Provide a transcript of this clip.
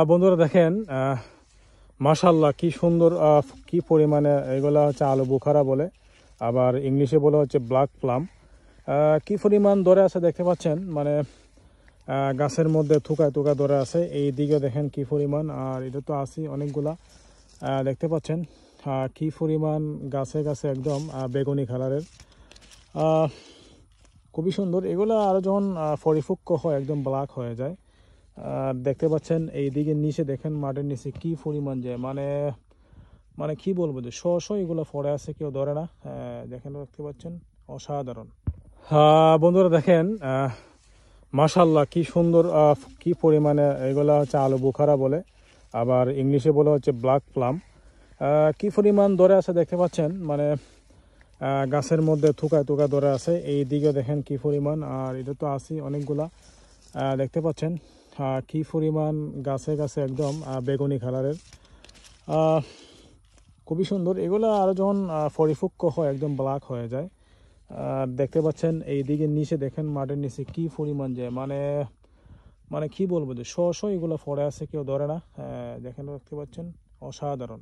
বন্ধুরা দেখেন, মাশাল্লাহ কি সুন্দর, কি পরিমাণে এগুলা হচ্ছে আলু বুখারা বলে, আবার ইংলিশে বলে হচ্ছে ব্ল্যাক প্লাম। কি পরিমাণ ধরে আছে দেখতে পাচ্ছেন, মানে গাছের মধ্যে থুকায় থুকায় ধরে আছে। এই দিকে দেখেন কি পরিমাণ, আর এটা তো আছে অনেকগুলা, দেখতে পাচ্ছেন কি পরিমাণ গাছে গাছে একদম বেগুনি কালারের। খুবই সুন্দর এগুলা। আরও যখন পরিপক্ক হয় একদম ব্ল্যাক হয়ে যায়। আর দেখতে পাচ্ছেন এই দিকে নিচে দেখেন, মাটির নিচে কি পরিমাণ যায়, মানে মানে কি বলবো, যে শো এগুলো পড়ে আছে, কেউ ধরে না। দেখেন, দেখতে পাচ্ছেন, অসাধারণ। বন্ধুরা দেখেন, মাশাল্লাহ কি সুন্দর, কি পরিমাণে এগুলা হচ্ছে আলু বুখারা বলে, আবার ইংলিশে বলে হচ্ছে ব্ল্যাক প্লাম। কি পরিমাণ ধরে আছে দেখতে পাচ্ছেন, মানে গাছের মধ্যে থুকায় থুকায় ধরে আছে। এই দিকে দেখেন কি পরিমাণ, আর এটা তো আছে অনেকগুলা, দেখতে পাচ্ছেন কি পরিমাণ গাছে গাছে একদম বেগুনি কালারের। খুবই সুন্দর এগুলো। আরও যখন পরিপক্ক হয় একদম ব্ল্যাক হয়ে যায়। আর দেখতে পাচ্ছেন এই দিকে নিচে দেখেন, মাটির নিচে কি পরিমাণ যায়, মানে মানে কি বলবো, যে শো এগুলো পড়ে আছে, কেউ ধরে না। দেখেন, দেখতে পাচ্ছেন, অসাধারণ।